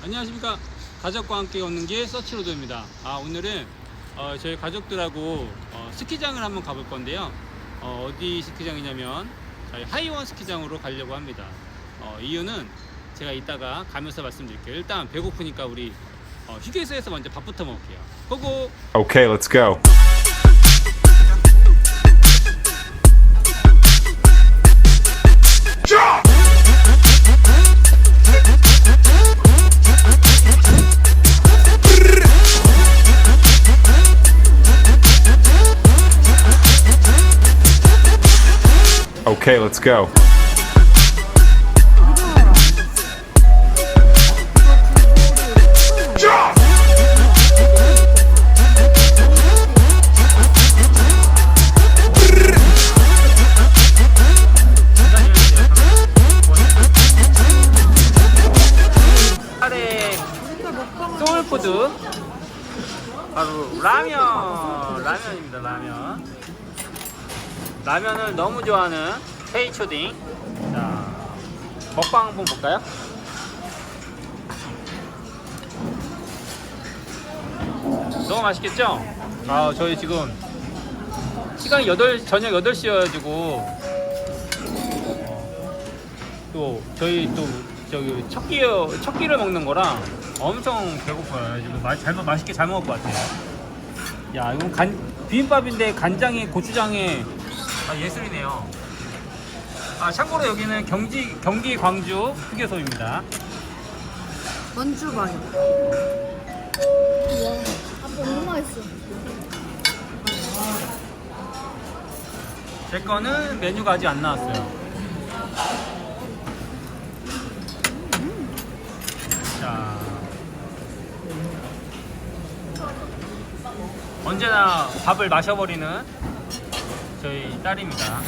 안녕하십니까. 가족과 함께 걷는 길 서치로드입니다. 오늘은 저희 가족들하고 스키장을 한번 가볼 건데요. 어디 스키장이냐면 저희 하이원 스키장으로 가려고 합니다. 이유는 제가 이따가 가면서 말씀드릴게요. 일단 배고프니까 우리 휴게소에서 먼저 밥부터 먹을게요. 고고! Okay, let's go. Okay, let's go. 소울푸드 바로 라면입니다. 라면을 너무 좋아하는 헤이초딩. 자, 먹방 한번 볼까요? 너무 맛있겠죠? 저희 지금 시간이 저녁 8시여가지고 또 저희 또 저기 첫 끼를 먹는 거랑 엄청 배고파요. 지금 맛있게 잘 먹을 것 같아요. 야, 이건 비빔밥인데 간장에 고추장에 예술이네요. 참고로 여기는 경기 광주 휴게소입니다. 원주방이. 와, 너무 맛있어. 제 거는 메뉴가 아직 안 나왔어요. 자, 언제나 밥을 마셔버리는 저희 딸입니다.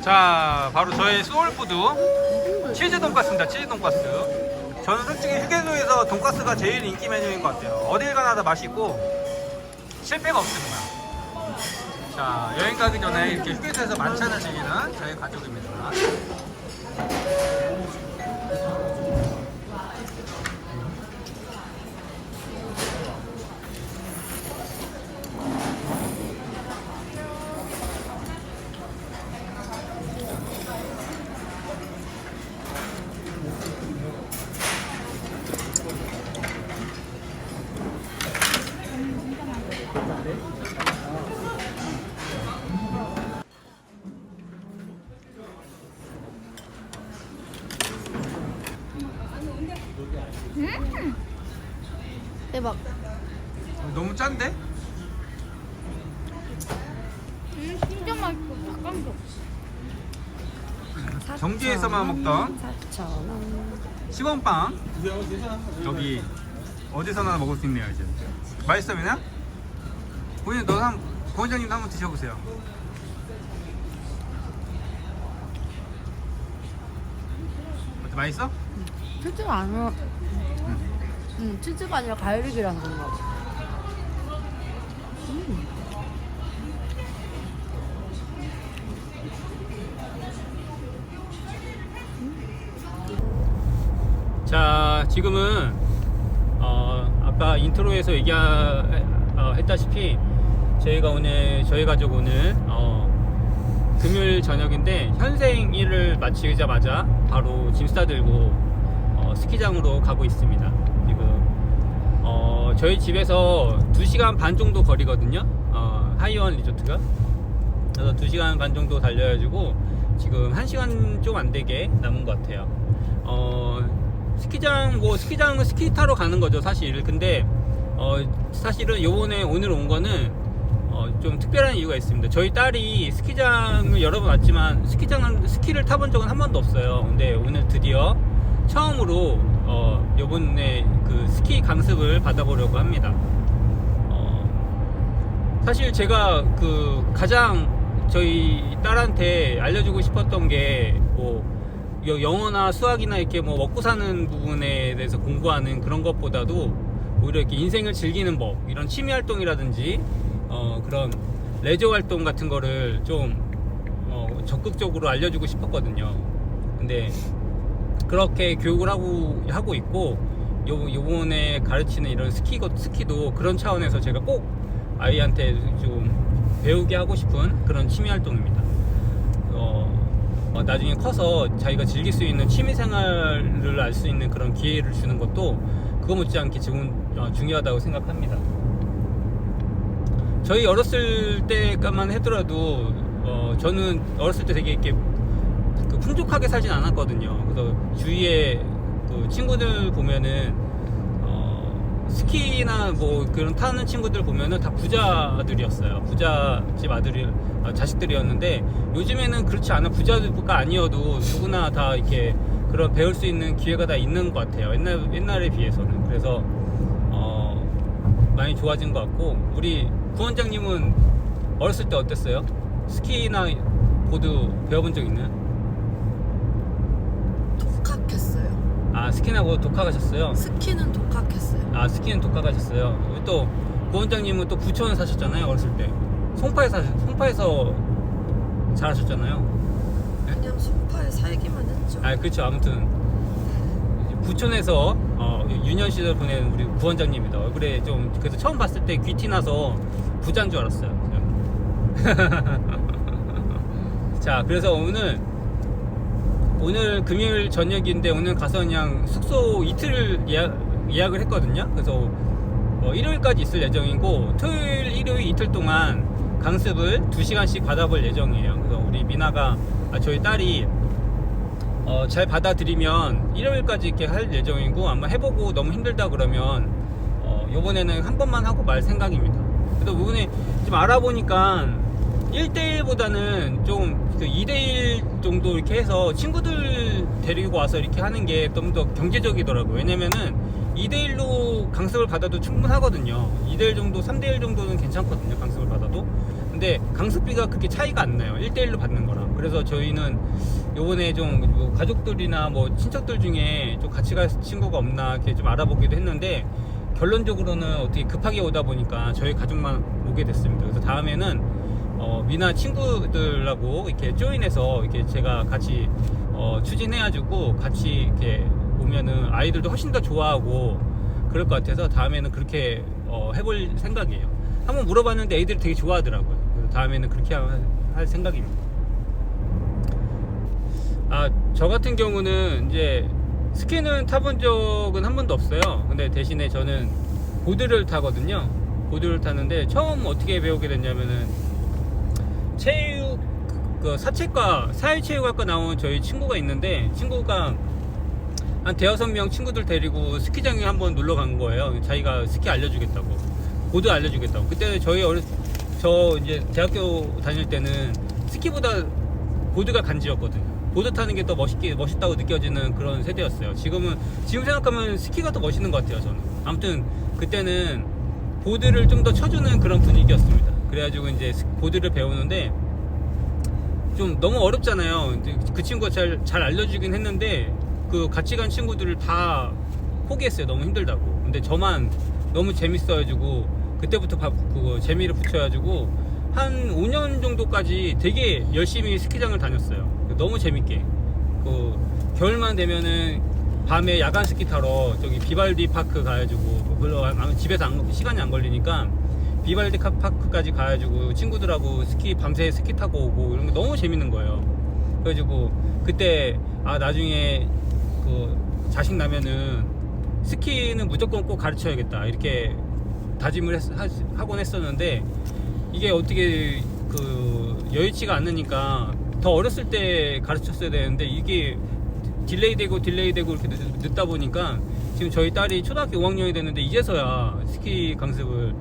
자, 바로 저의 소울푸드 치즈 돈가스입니다. 치즈 돈가스. 저는 솔직히 휴게소에서 돈가스가 제일 인기 메뉴인 것 같아요. 어딜 가나 다 맛있고 실패가 없습니다. 자, 여행 가기 전에 이렇게 휴게소에서 만찬을 즐기는 저희 가족입니다. 대박. 너무 짠데? 진짜 맛있어. 닭강정. 정지에서만 먹던 4,000원. 시원빵 여기 어디서나 먹을 수 있네요. 이제 맛있어 미나? 고원장님도 한번 드셔보세요. 어때, 맛있어? 치즈가 아니라, 치즈가 아니라 갈릭이라는 건가 봐. 자, 지금은 아까 인트로에서 했다시피 저희 가족 오늘 금요일 저녁인데 현생일을 마치자마자 바로 짐 싸들고 스키장으로 가고 있습니다. 지금 저희 집에서 2시간 반 정도 거리거든요. 하이원 리조트가. 그래서 2시간 반 정도 달려가지고 지금 1시간 좀 안 되게 남은 것 같아요. 스키장은 스키 타러 가는 거죠, 사실. 근데 사실은 오늘 온 거는 좀 특별한 이유가 있습니다. 저희 딸이 스키장을 여러 번 왔지만 스키를 타본 적은 한 번도 없어요. 근데 오늘 드디어 처음으로 요번에 그 스키 강습을 받아보려고 합니다. 사실 제가 가장 저희 딸한테 알려주고 싶었던 게 영어나 수학이나 이렇게 먹고 사는 부분에 대해서 공부하는 그런 것보다도 오히려 이렇게 인생을 즐기는 법, 이런 취미 활동이라든지 그런 레저 활동 같은 거를 좀 적극적으로 알려주고 싶었거든요. 근데 그렇게 교육을 하고 있고, 요번에 가르치는 이런 스키도 그런 차원에서 제가 꼭 아이한테 좀 배우게 하고 싶은 그런 취미 활동입니다. 나중에 커서 자기가 즐길 수 있는 취미 생활을 알 수 있는 그런 기회를 주는 것도 그거 못지않게 지금 중요하다고 생각합니다. 저희 어렸을 때만 하더라도 저는 어렸을 때 되게 이렇게 풍족하게 살진 않았거든요. 그래서 주위에 그 친구들 보면은 스키나 뭐 그런 타는 친구들 보면은 다 부자들이었어요. 부잣집 자식들이었는데, 요즘에는 그렇지 않아. 부자가 아니어도 누구나 다 이렇게 그런 배울 수 있는 기회가 다 있는 것 같아요. 옛날에 비해서는. 그래서 많이 좋아진 것 같고, 우리 부원장님은 어렸을 때 어땠어요? 스키나 보드 배워본 적 있나요? 독학했어요. 아, 스키나 보드 독학하셨어요? 스키는 독학했어요. 아, 스키는 독학하셨어요. 또 부원장님은 또 부천 사셨잖아요. 어렸을 때 송파에서 잘하셨잖아요. 그냥 송파에 살기만 했죠. 아, 그렇죠. 아무튼 부천에서 유년 시절 보낸 우리 부원장님이다. 얼굴에 좀, 그래서 처음 봤을 때 귀티 나서 부자인 줄 알았어요. 자, 그래서 오늘 금요일 저녁인데, 오늘 가서 그냥 숙소 이틀 예약을 했거든요. 그래서 일요일까지 있을 예정이고, 토요일, 일요일 이틀 동안 강습을 2시간씩 받아볼 예정이에요. 그래서 우리 미나가, 저희 딸이 잘 받아들이면 일요일까지 이렇게 할 예정이고, 아마 해보고 너무 힘들다 그러면 요번에는 한 번만 하고 말 생각입니다. 그래서 이번에 좀 알아보니까 1대1보다는 좀 2대1 정도 이렇게 해서 친구들 데리고 와서 이렇게 하는 게 좀 더 경제적이더라고요. 왜냐면은 2대1로 강습을 받아도 충분하거든요. 2대1 정도, 3대1 정도는 괜찮거든요. 강습을 받아도. 근데 강습비가 그렇게 차이가 안 나요. 1대1로 받는 거랑. 그래서 저희는 요번에 좀 가족들이나 뭐 친척들 중에 좀 같이 갈 친구가 없나 이렇게 좀 알아보기도 했는데, 결론적으로는 어떻게 급하게 오다 보니까 저희 가족만 오게 됐습니다. 그래서 다음에는 미나 친구들하고 이렇게 조인해서 이렇게 제가 같이 추진해가지고 같이 이렇게 오면은 아이들도 훨씬 더 좋아하고 그럴 것 같아서, 다음에는 그렇게 해볼 생각이에요. 한번 물어봤는데 애들이 되게 좋아하더라고요. 그래서 다음에는 그렇게 할 생각입니다. 저 같은 경우는 이제 스키는 타본 적은 한 번도 없어요. 근데 대신에 저는 보드를 타거든요. 보드를 타는데 처음 어떻게 배우게 됐냐면은 체육 사회체육학과 나온 저희 친구가 있는데, 친구가 한 대여섯 명 친구들 데리고 스키장에 한번 놀러 간 거예요. 자기가 스키 알려주겠다고, 보드 알려주겠다고. 그때 저 이제 대학교 다닐 때는 스키보다 보드가 간지였거든요. 보드 타는 게 더 멋있다고 느껴지는 그런 세대였어요. 지금 생각하면 스키가 더 멋있는 것 같아요, 저는. 아무튼 그때는 보드를 좀 더 쳐주는 그런 분위기였습니다. 그래가지고 이제 보드를 배우는데 좀 너무 어렵잖아요. 그 친구가 잘 알려주긴 했는데, 그 같이 간 친구들을 다 포기했어요. 너무 힘들다고. 근데 저만 너무 재밌어가지고 그때부터 그거 재미를 붙여가지고 한 5년 정도까지 되게 열심히 스키장을 다녔어요. 너무 재밌게. 겨울만 되면은 밤에 야간 스키 타러 저기 비발디 파크 가가지고, 별로 집에서 시간이 안 걸리니까 비발디 파크까지 가가지고 친구들하고 밤새 스키 타고 오고, 이런 거 너무 재밌는 거예요. 그래가지고 그때 나중에 자식 나면은 스키는 무조건 꼭 가르쳐야겠다 이렇게 다짐을 하곤 했었는데, 이게 어떻게 여의치가 않으니까 더 어렸을 때 가르쳤어야 되는데, 이게 딜레이 되고 이렇게 늦다 보니까 지금 저희 딸이 초등학교 5학년이 됐는데 이제서야 스키 강습을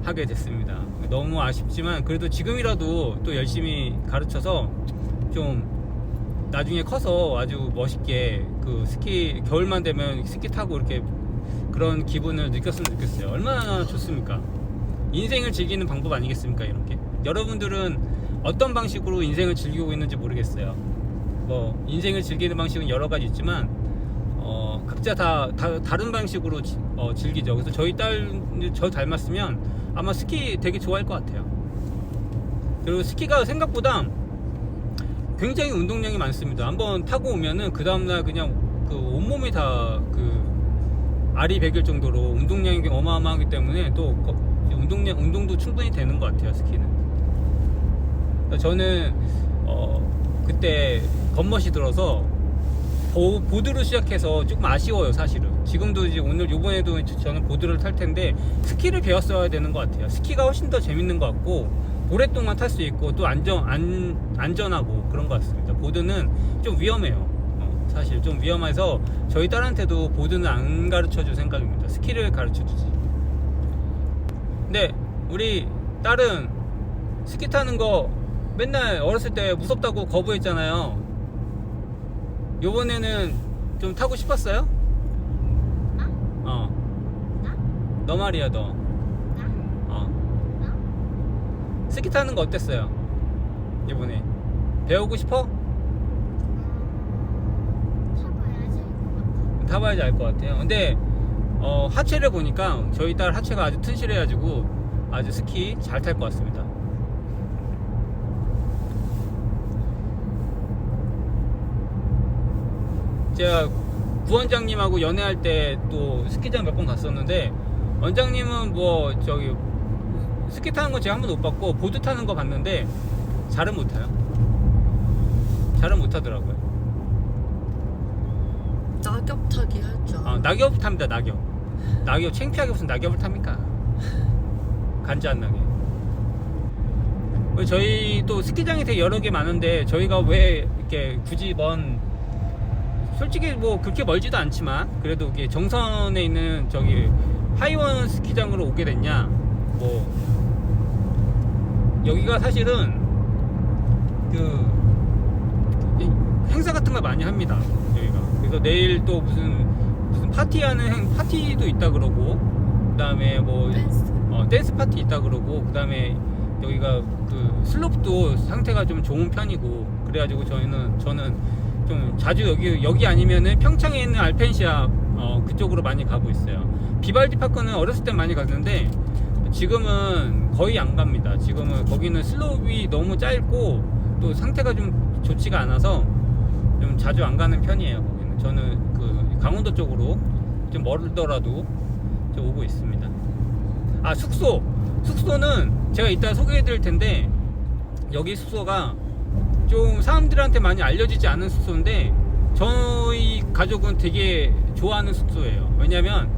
하게 됐습니다. 너무 아쉽지만 그래도 지금이라도 또 열심히 가르쳐서 좀 나중에 커서 아주 멋있게 스키, 겨울만 되면 스키 타고 이렇게 그런 기분을 느꼈으면 좋겠어요. 얼마나 좋습니까? 인생을 즐기는 방법 아니겠습니까? 이렇게 여러분들은 어떤 방식으로 인생을 즐기고 있는지 모르겠어요. 뭐 인생을 즐기는 방식은 여러 가지 있지만 각자 다 다른 방식으로 즐기죠. 그래서 저희 딸 저 닮았으면 아마 스키 되게 좋아할 것 같아요. 그리고 스키가 생각보다 굉장히 운동량이 많습니다. 한번 타고 오면은 그 다음날 그냥 그 온몸이 다 그 알이 배길 정도로 운동량이 어마어마하기 때문에 또 운동도 충분히 되는 것 같아요, 스키는. 저는 그때 겉멋이 들어서 보드로 시작해서 조금 아쉬워요, 사실은. 지금도 이제 오늘 요번에도 저는 보드를 탈 텐데 스키를 배웠어야 되는 것 같아요. 스키가 훨씬 더 재밌는 것 같고 오랫동안 탈 수 있고 또 안전하고 그런 것 같습니다. 보드는 좀 위험해요. 사실 좀 위험해서 저희 딸한테도 보드는 안 가르쳐 줄 생각입니다. 스키를 가르쳐 주지. 근데 우리 딸은 스키 타는 거 맨날 어렸을 때 무섭다고 거부했잖아요. 요번에는 좀 타고 싶었어요? 너 말이야, 너. 스키 타는 거 어땠어요? 이번에 배우고 싶어? 타봐야지 알 것 같아요. 근데 하체를 보니까 저희 딸 하체가 아주 튼실해가지고 아주 스키 잘 탈 것 같습니다. 제가 부원장님하고 연애할 때 또 스키장 몇 번 갔었는데 원장님은 뭐 저기 스키 타는 거 제가 한 번도 못 봤고 보드 타는 거 봤는데 잘은 못 타요. 잘은 못 타더라고요. 낙엽 타기 할 줄 알아. 낙엽 탑니다. 낙엽 창피하게 무슨 낙엽을 탑니까? 간지 안 나게. 저희 또 스키장이 되게 여러 개 많은데 저희가 왜 이렇게 굳이 솔직히 뭐 그렇게 멀지도 않지만 그래도 이게 정선에 있는 저기 하이원 스키장으로 오게 됐냐, 뭐 여기가 사실은 그 행사 같은 걸 많이 합니다, 여기가. 그래서 내일 또 무슨 파티도 있다 그러고, 그 다음에 뭐 댄스 파티 있다 그러고, 그 다음에 여기가 그 슬롭도 상태가 좀 좋은 편이고, 그래가지고 저는 좀 자주 여기 아니면은 평창에 있는 알펜시아 그쪽으로 많이 가고 있어요. 비발디 파크는 어렸을 때 많이 갔는데 지금은 거의 안 갑니다. 지금은 거기는 슬롭이 너무 짧고 또 상태가 좀 좋지가 않아서 좀 자주 안 가는 편이에요. 거기는 저는 그 강원도 쪽으로 좀 멀더라도 좀 오고 있습니다. 숙소는 제가 이따 소개해 드릴 텐데 여기 숙소가 좀 사람들한테 많이 알려지지 않은 숙소인데 저희 가족은 되게 좋아하는 숙소예요. 왜냐면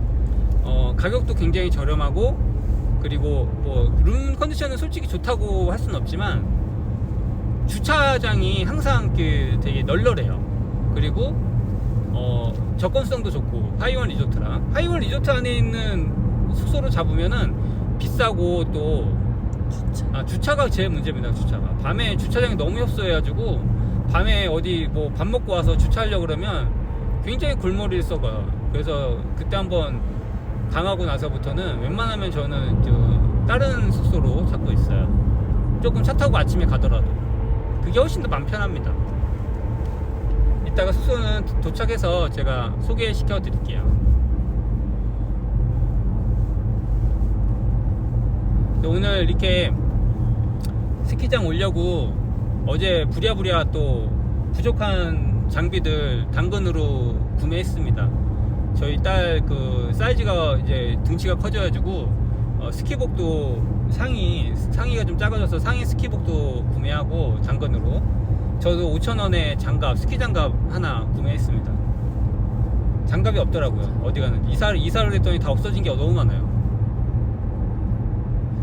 가격도 굉장히 저렴하고, 그리고 뭐 룸 컨디션은 솔직히 좋다고 할 수는 없지만 주차장이 항상 되게 널널해요. 그리고 접근성도 좋고, 하이원 리조트 안에 있는 숙소로 잡으면은 비싸고 또 주차가 제일 문제입니다. 주차가 밤에 주차장이 너무 협소해가지고 밤에 어디 뭐 밥 먹고 와서 주차하려고 그러면 굉장히 골머리를 썩어요. 그래서 그때 한번 당하고 나서부터는 웬만하면 저는 다른 숙소로 찾고 있어요. 조금 차 타고 아침에 가더라도 그게 훨씬 더 마음 편합니다. 이따가 숙소는 도착해서 제가 소개시켜 드릴게요. 오늘 이렇게 스키장 오려고 어제 부랴부랴 또 부족한 장비들 당근으로 구매했습니다. 저희 딸 그 사이즈가 이제 등치가 커져가지고 스키복도 상의가 좀 작아져서 상의 스키복도 구매하고 당근으로, 저도 5,000원에 스키장갑 하나 구매했습니다. 장갑이 없더라고요. 어디 가는지 이사를 했더니 다 없어진 게 너무 많아요.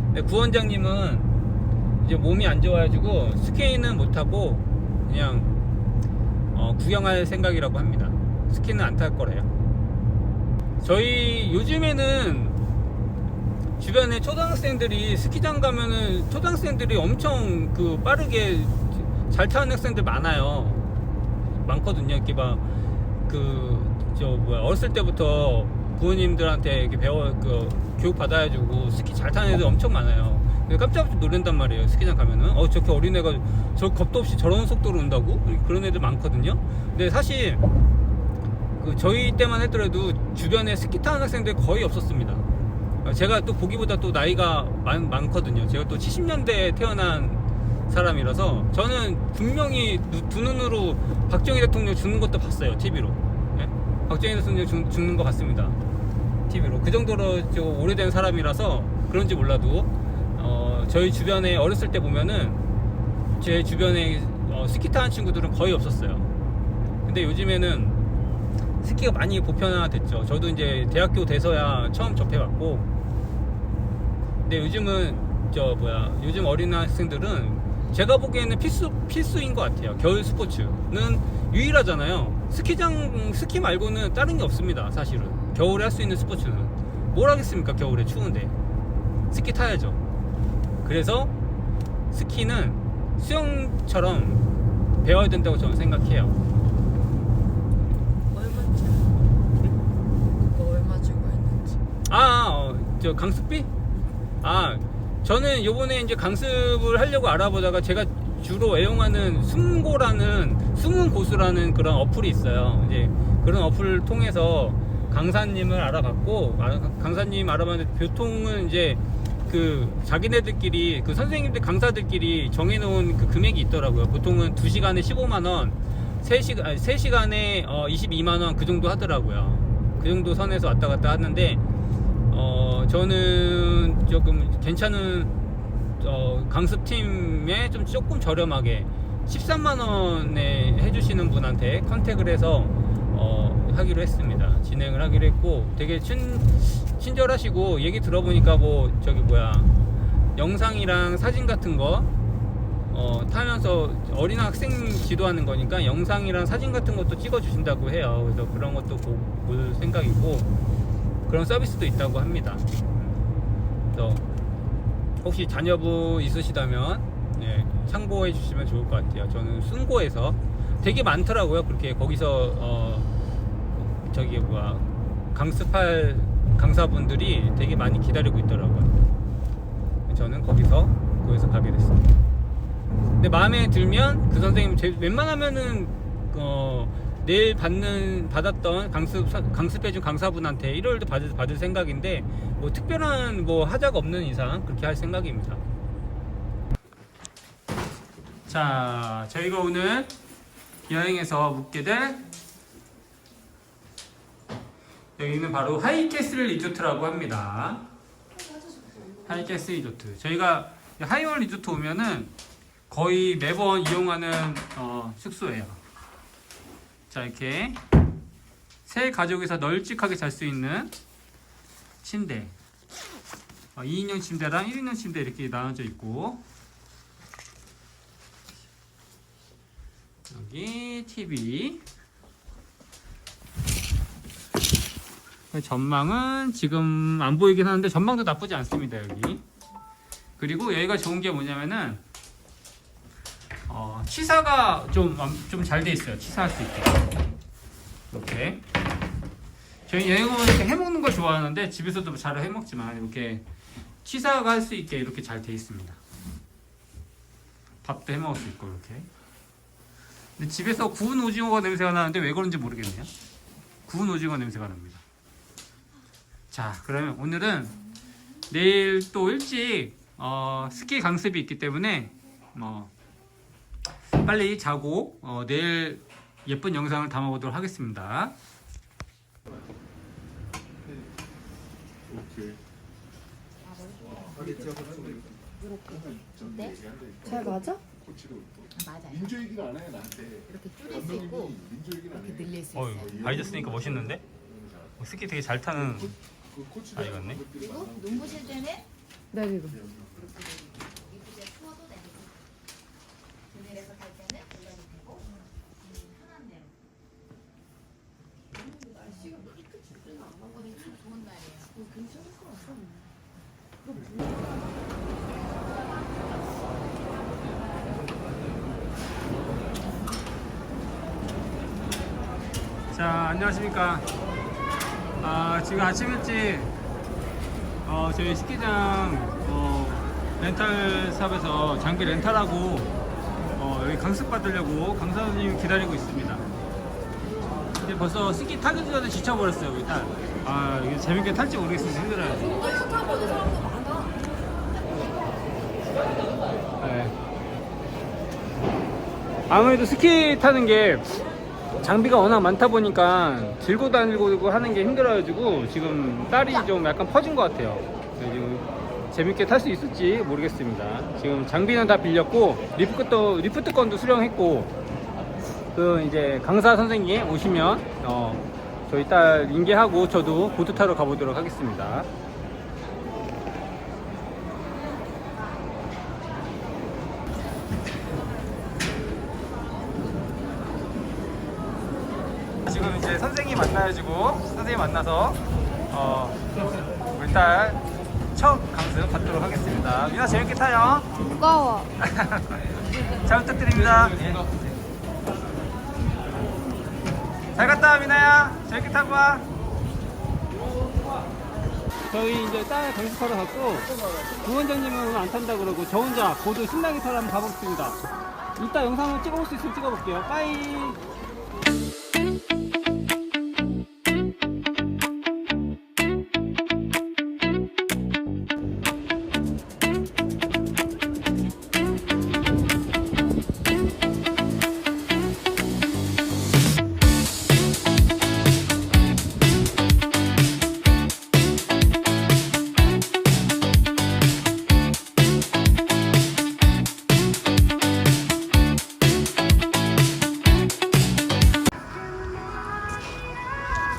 근데 구원장님은 이제 몸이 안 좋아가지고 스키는 못하고 그냥 구경할 생각이라고 합니다. 스키는 안 탈 거래요. 저희 요즘에는 주변에 초등학생들이 스키장 가면은 초등학생들이 엄청 빠르게 잘 타는 학생들 많거든요. 이렇게 막 어렸을 때부터 부모님들한테 이렇게 교육 받아가지고 스키 잘 타는 애들 엄청 많아요. 깜짝 놀란단 말이에요. 스키장 가면은 저렇게 어린애가 저 겁도 없이 저런 속도로 온다고? 그런 애들 많거든요. 근데 사실 저희 때만 했더라도 주변에 스키 타는 학생들 거의 없었습니다. 제가 또 보기보다 또 나이가 많거든요. 제가 또 70년대에 태어난 사람이라서 저는 분명히 두 눈으로 박정희 대통령 죽는 것도 봤어요, TV로. 예? 박정희 선수 죽는 것 같습니다. TV로. 그 정도로 좀 오래된 사람이라서 그런지 몰라도 저희 주변에 어렸을 때 보면은 제 주변에 스키 타는 친구들은 거의 없었어요. 근데 요즘에는 스키가 많이 보편화됐죠. 저도 이제 대학교 돼서야 처음 접해봤고, 근데 요즘은 요즘 어린 학생들은 제가 보기에는 필수인 것 같아요. 겨울 스포츠는 유일하잖아요. 스키 말고는 다른 게 없습니다. 사실은 겨울에 할 수 있는 스포츠는 뭘 하겠습니까? 겨울에 추운데 스키 타야죠. 그래서 스키는 수영처럼 배워야 된다고 저는 생각해요. 얼마인지 그거 얼마 주고 했는지. 저 강습비? 저는 요번에 이제 강습을 하려고 알아보다가 제가 주로 애용하는 숨은 고수라는 그런 어플이 있어요. 이제 그런 어플을 통해서 강사님을 알아봤고, 강사님 알아봤는데 보통은 이제 그 자기네들끼리 그 선생님들 강사들끼리 정해놓은 그 금액이 있더라고요. 보통은 2시간에 15만원, 3시간에 22만원 그 정도 하더라고요. 그 정도 선에서 왔다 갔다 하는데, 저는 조금 괜찮은 강습팀에 조금 저렴하게 13만원에 해주시는 분한테 컨택을 해서 하기로 했습니다. 진행을 하기로 했고, 되게 친절하시고, 얘기 들어보니까 영상이랑 사진 같은 거 타면서 어린 학생 지도하는 거니까 영상이랑 사진 같은 것도 찍어 주신다고 해요. 그래서 그런 것도 볼 생각이고, 그런 서비스도 있다고 합니다. 그래서 혹시 자녀분 있으시다면 참고해 주시면 좋을 것 같아요. 저는 순고에서 되게 많더라고요. 그렇게 거기서 강습할 강사분들이 되게 많이 기다리고 있더라고요. 저는 거기서 가게 됐습니다. 근데 마음에 들면 그 선생님 웬만하면은 내일 받았던 강습해준 강사분한테 일요일도 받을 생각인데, 뭐 특별한 하자가 없는 이상 그렇게 할 생각입니다. 자, 저희가 오늘 여행에서 묵게 될 여기는 바로 하이캐슬 리조트라고 합니다. 하이캐슬 리조트. 저희가 하이월 리조트 오면은 거의 매번 이용하는 숙소예요. 자, 이렇게 세 가족이서 널찍하게 잘 수 있는 침대, 2인용 침대랑 1인용 침대 이렇게 나눠져 있고, 여기 TV. 전망은 지금 안 보이긴 하는데 전망도 나쁘지 않습니다. 여기. 그리고 여기가 좋은 게 뭐냐면은 치사가 좀 잘 돼 있어요. 치사할 수 있게. 이렇게. 저희 여행 오면 이렇게 해먹는 걸 좋아하는데, 집에서도 잘 해먹지만 이렇게 치사가 할 수 있게 이렇게 잘 돼 있습니다. 밥도 해먹을 수 있고 이렇게. 근데 집에서 구운 오징어가 냄새가 나는데 왜 그런지 모르겠네요. 구운 오징어 냄새가 납니다. 자, 그러면 오늘은 내일 또 일찍 스키 강습이 있기 때문에 빨리 자고 내일 예쁜 영상을 담아보도록 하겠습니다. 네? 잘 맞아? 맞아요. 민주 얘기를 안 해 나한테. 이렇게 줄일 수 있고 민주 얘기를 안 이렇게 해. 늘릴 수 있어요. 바이저 쓰니까 멋있는데? 스키 되게 잘 타는 그 코치가 아이겠네. 그리고 눈부실 때는 네, 지금. 이쁘게 추워도 되고 그늘에서 탈 때는 올려도 되고 편한 대로. 날씨가 그렇게 춥지는 않아. 오늘 참 좋은 날이에요. 괜찮을 것 같아. 자, 안녕하십니까. 지금 아침 일찍 저희 스키장 렌탈샵에서 장비 렌탈하고 여기 강습 받으려고 강사 선생님이 기다리고 있습니다. 근데 벌써 스키 타기 전에 지쳐버렸어요. 일단 이게 재밌게 탈지 모르겠어서 힘들어요. 네. 아무래도 스키 타는 게 장비가 워낙 많다 보니까 들고 다니고 하는 게 힘들어가지고 지금 딸이 좀 약간 퍼진 것 같아요. 지금 재밌게 탈 수 있을지 모르겠습니다. 지금 장비는 다 빌렸고 리프트권도 수령했고 그 이제 강사 선생님 오시면 저희 딸 인계하고 저도 보트 타러 가보도록 하겠습니다. 지금 이제 선생님 만나가지고 선생님 만나서 우리 딸 첫 강습 받도록 하겠습니다. 민아 재밌게 타요. 무거워. 잘 부탁드립니다. 예. 잘 갔다 와 민아야. 재밌게 타고 와. 저희 이제 딸 강습하러 갔고 부원장님은 오늘 안 탄다 그러고 저 혼자 보드 신나게 타러 한번 가보겠습니다. 이따 영상을 찍어볼 수 있으면 찍어볼게요. 빠이.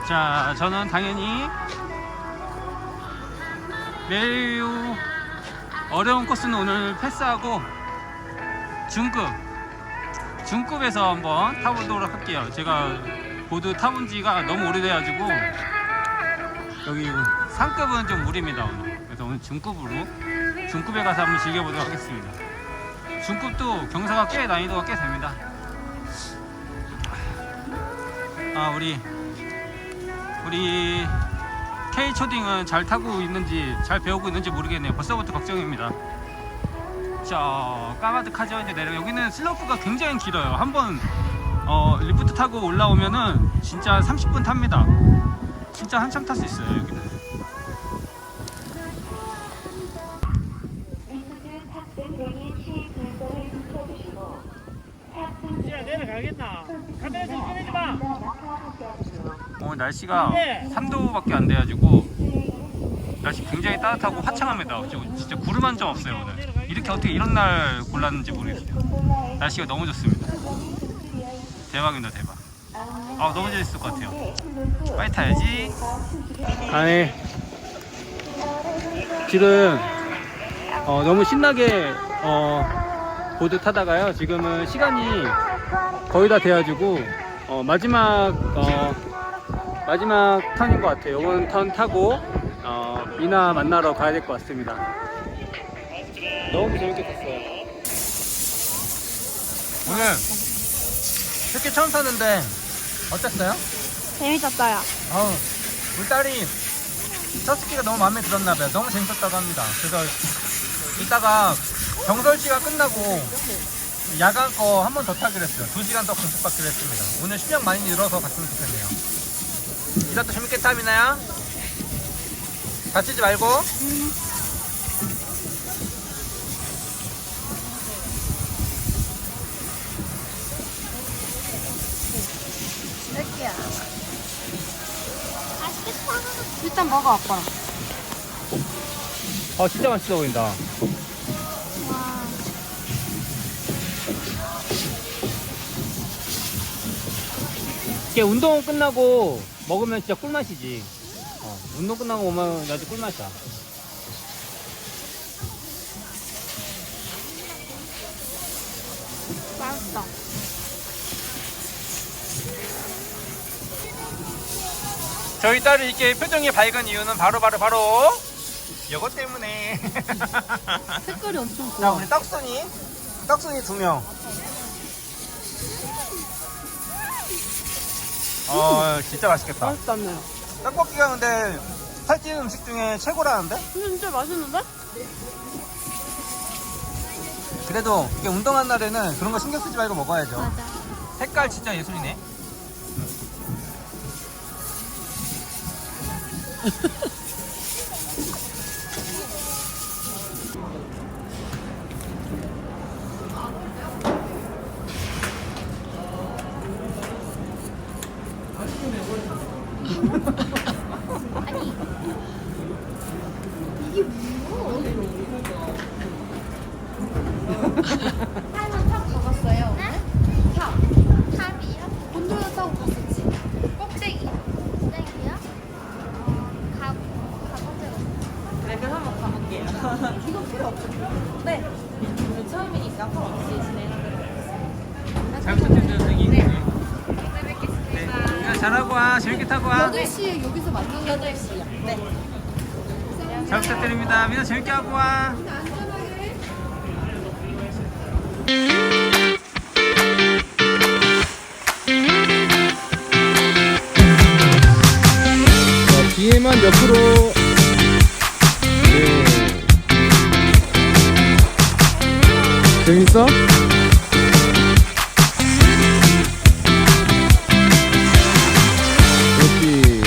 자, 저는 당연히 매우 어려운 코스는 오늘 패스하고 중급에서 한번 타보도록 할게요. 제가 보드 타본 지가 너무 오래돼가지고 여기 상급은 좀 무리입니다 오늘. 그래서 오늘 중급에 가서 한번 즐겨보도록 하겠습니다. 중급도 경사가 꽤 난이도가 꽤 됩니다. 우리 K 초딩은 잘 타고 있는지 잘 배우고 있는지 모르겠네요. 벌써부터 걱정입니다. 자, 까마득하죠. 이제 내려. 여기는 슬로프가 굉장히 길어요. 한번 리프트 타고 올라오면은 진짜 30분 탑니다. 진짜 한참 탈 수 있어요. 여기는. 야, 내려가겠나? 카메라 좀 꺼내지 마. 오늘 날씨가 3도밖에 안 돼가지고 날씨 굉장히 따뜻하고 화창합니다. 진짜 구름 한 점 없어요 오늘. 이렇게 어떻게 이런 날 골랐는지 모르겠어요. 날씨가 너무 좋습니다. 대박입니다 대박. 너무 재밌을 것 같아요. 빨리 타야지. 아니 지금 너무 신나게 보드 타다가요. 지금은 시간이 거의 다 돼가지고 마지막 턴인 것 같아요. 이번 턴 타고 미나 만나러 가야 될 것 같습니다. 너무 재밌게 탔어요. 오늘 스키 처음 탔는데 어땠어요? 재밌었어요. 우리 딸이 첫 스키가 너무 마음에 들었나봐요. 너무 재밌었다고 합니다. 그래서 이따가 병설씨가 끝나고 야간 거 한 번 더 타기로 했어요. 2시간 더 강습받기로 했습니다. 오늘 실력 많이 늘어서 갔으면 좋겠네요. 이따 또 재밌게 타, 미나야. 다치지 말고. 여기야. 일단 먹어, 아빠. 진짜 맛있어 보인다. 이게 운동 끝나고 먹으면 진짜 꿀맛이지. 운동 끝나고 오면 아주 꿀맛이야. 맛있다. 저희 딸이 이렇게 표정이 밝은 이유는 바로 이것 때문에. 색깔이 엄청 자, 좋아. 우리 떡순이 2명. 진짜 맛있겠다. 맛있다며. 떡볶이가 근데 살찌는 음식 중에 최고라는데? 진짜 맛있는데? 그래도 이게 운동한 날에는 그런 거 신경 쓰지 말고 먹어야죠. 맞아. 색깔 진짜 예술이네. 처음이니까 앞으로 어떻게 진행하도록 하겠습니다. 잘 부탁드립니다, 선생님. 네. 야, 잘하고 와. 재밌게 타고 와. 8시에 여기서 만나는 8시요. 네. 잘 부탁드립니다. 민아 재밌게 하고 와. 자, 뒤에만 옆으로. 네. 재밌어? 그렇지.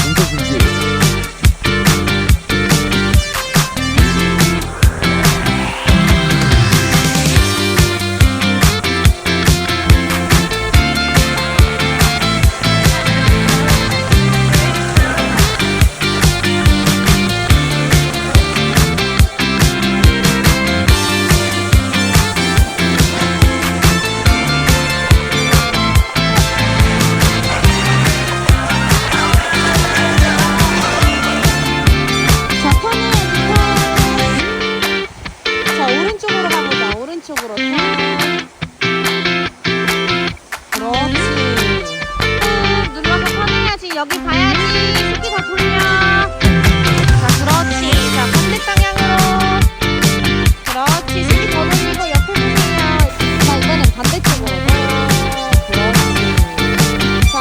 진짜 진지. 자, 턴이 턴. 자, 오른쪽으로 가보자. 오른쪽으로 턴. 그렇지. 꾹 눌러서 턴해야지. 여기 봐야지. 새끼 다 돌려. 자, 그렇지. 자, 반대 방향으로. 그렇지. 새끼 더 돌리고 옆에 보세요. 자, 이번엔 반대쪽으로. 그렇지. 자,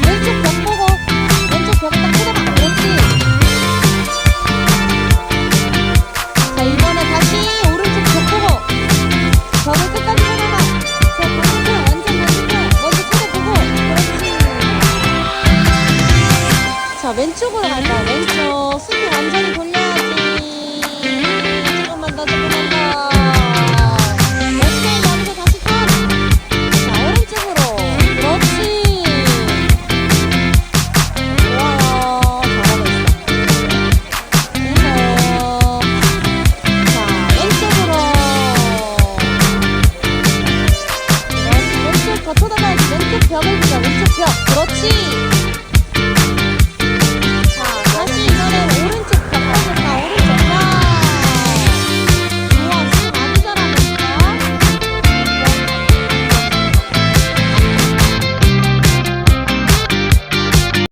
왼쪽 벽 보고. 왼쪽 벽에다 쳐다봐. 그렇지. 자, 이번에 다시 오른쪽 벽 보고 벽을 끝까지 쳐다봐. 자, 반대편 완전 반대편 먼저 쳐다보고. 그렇지. 자, 왼쪽으로 갈까? 왼쪽 스피 완전히 돌려야지. 조금만 더, 조금만 더. 오케이, 여기서 다시 턴. 자, 오른쪽으로. 그렇지. 좋아요. 잘하고 있어. 그래서 자, 왼쪽으로. 그렇지. 왼쪽 더 쳐다봐야지. 왼쪽 벽을 보자. 왼쪽 벽. 그렇지.